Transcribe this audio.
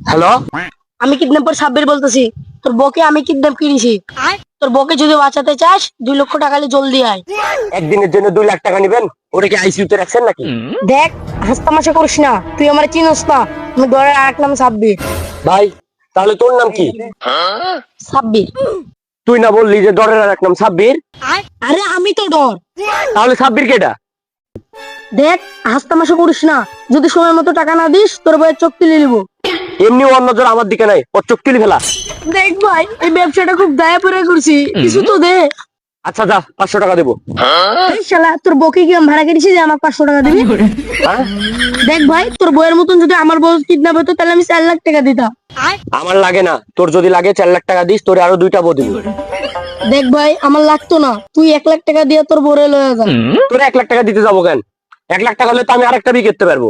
Hello, আমি kidnapper Sabbir বলতেছি। তোর বউকে আমি কিডন্যাপ করেছি। তোর বউকে যদি বাঁচাতে চাস 2 লক্ষ টাকা হলে জলদি আয়। একদিনের জন্য 2 লাখ টাকা নেবেন? ওটা কি আইসিইউতে রাখছেন নাকি? দেখ, হাসতামাশা করিস না, তুই আমার চিনস না। আমি ডরের আরেক নাম সাব্বির। ভাই, তাহলে তোর নাম কি? সাব্বির। তুই না বললি যে ডরের আর এক নাম সাব্বির? আরে আমি তো ডর। তাহলে সাব্বির কেটা? দেখ, হাসতামাশা করিস না। যদি সময় মতো টাকা না দিস তোর বউয়ের চোখ তুলে নিব। এমনি ওর নজর আমার দিকে নাই, ওর চোখ তুলি ফেলা। দেখ ভাই, এই ব্যবসাটা খুব দায়া পড়ে করছি, কিছু তো দে। আচ্ছা যা, 500 টাকা দেবো। এই শালা, তোর বউকে কি আমি ভাড়া করেছি যে আমাকে 500 টাকা দিবি? হ্যাঁ? দেখ ভাই, তোর বউয়ের মতন যদি আমার বউ কিডন্যাপ হতো তাহলে আমি 4 লাখ টাকা দিতাম। আমার লাগে না, তোর যদি লাগে 4 লাখ টাকা দিস, তোরে আরো 2টা বউ দিব। দেখ ভাই, আমার লাগতো না, তুই 1 লাখ টাকা দিয়ে তোর বউরে লয়ে যা। তোরে 1 লাখ টাকা দিতে যাবো কেন? 1 লাখ টাকা হলে তো আমি আরেকটা বিয়ে করতে পারবো।